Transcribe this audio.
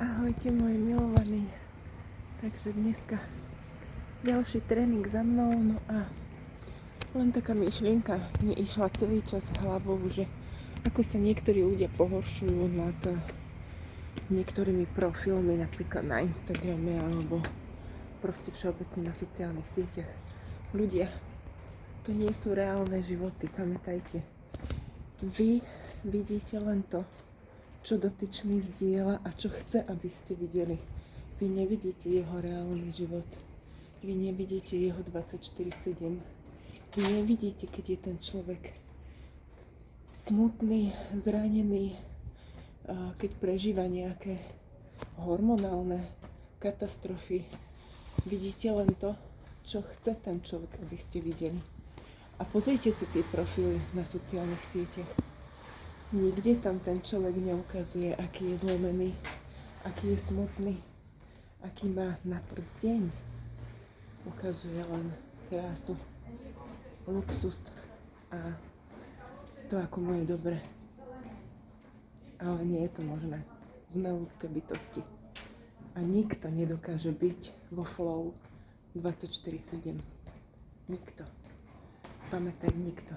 Ahojte moji milovaní. Takže dneska ďalší tréning za mnou. No a len taká myšlienka mi išla celý čas hlavou, že ako sa niektorí ľudia pohoršujú nad niektorými profilmi, napríklad na Instagrame alebo proste všeobecne na sociálnych sieťach. Ľudia, to nie sú reálne životy, pamätajte. Vy vidíte len to, čo dotyčný zdieľa a čo chce, aby ste videli. Vy nevidíte jeho reálny život. Vy nevidíte jeho 24/7. Vy nevidíte, keď je ten človek smutný, zranený, keď prežíva nejaké hormonálne katastrofy. Vidíte len to, čo chce ten človek, aby ste videli. A pozrite si tie profily na sociálnych sieťach. Nikde tam ten človek neukazuje, aký je zlomený, aký je smutný, aký má na prd deň. Ukazuje len krásu, luxus a to, ako mu je dobre. Ale nie je to možné. Sme ľudské bytosti. A nikto nedokáže byť vo flow 24/7. Nikto. Pamätaj, nikto.